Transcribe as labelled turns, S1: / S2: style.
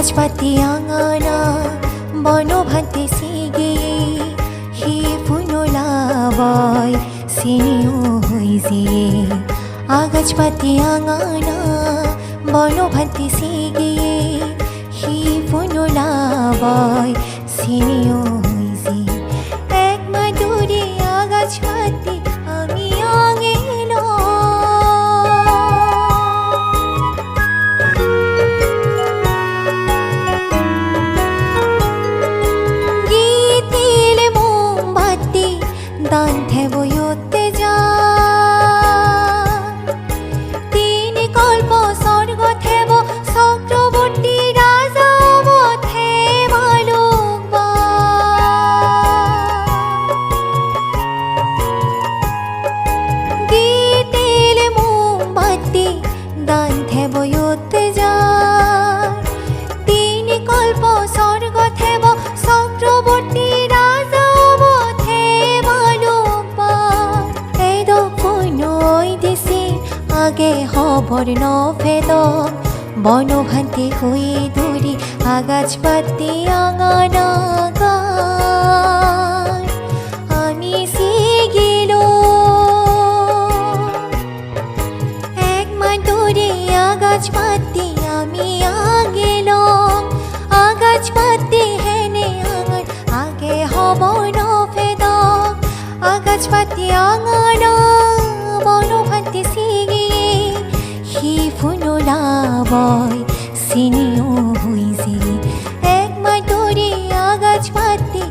S1: আগাছপাতি আঙানা বনভাতে সিগিয়ে হি ফুনলাবয় সিনিও হই জিয়ে আগাছপাতি আঙানা বনভাতে সিগিয়ে হি ফুনলাবয় সিনিও হই জিয়ে এক মাদুরে আগাছপাতি আমি আঙেল দান থেবয়তে যা তিনি কল্প স্বর্গ থেব চক্রবর্তী রাজা মথে বালুবা গীতিল মোমবাতি দান থেবয়তে যা তিনি কল্প স্বর্গ থেব চক্রবর্তী রাজা আগে খবর নভেদ বনভান্তি হয়ে দূরে আগাছপাতি আঙানা গান আমি সিগিল এক মাদুরে আগাছপাতি আমি আগেল আগাছপাতি হেনে আঙান আগে খবর নভেদ আগাছপাতি আঙানা বনভান্তি সিগিয়ে হি ফুনলাবয় সিনিও হই জিয়ে এক মাদুরে আগাছপাতি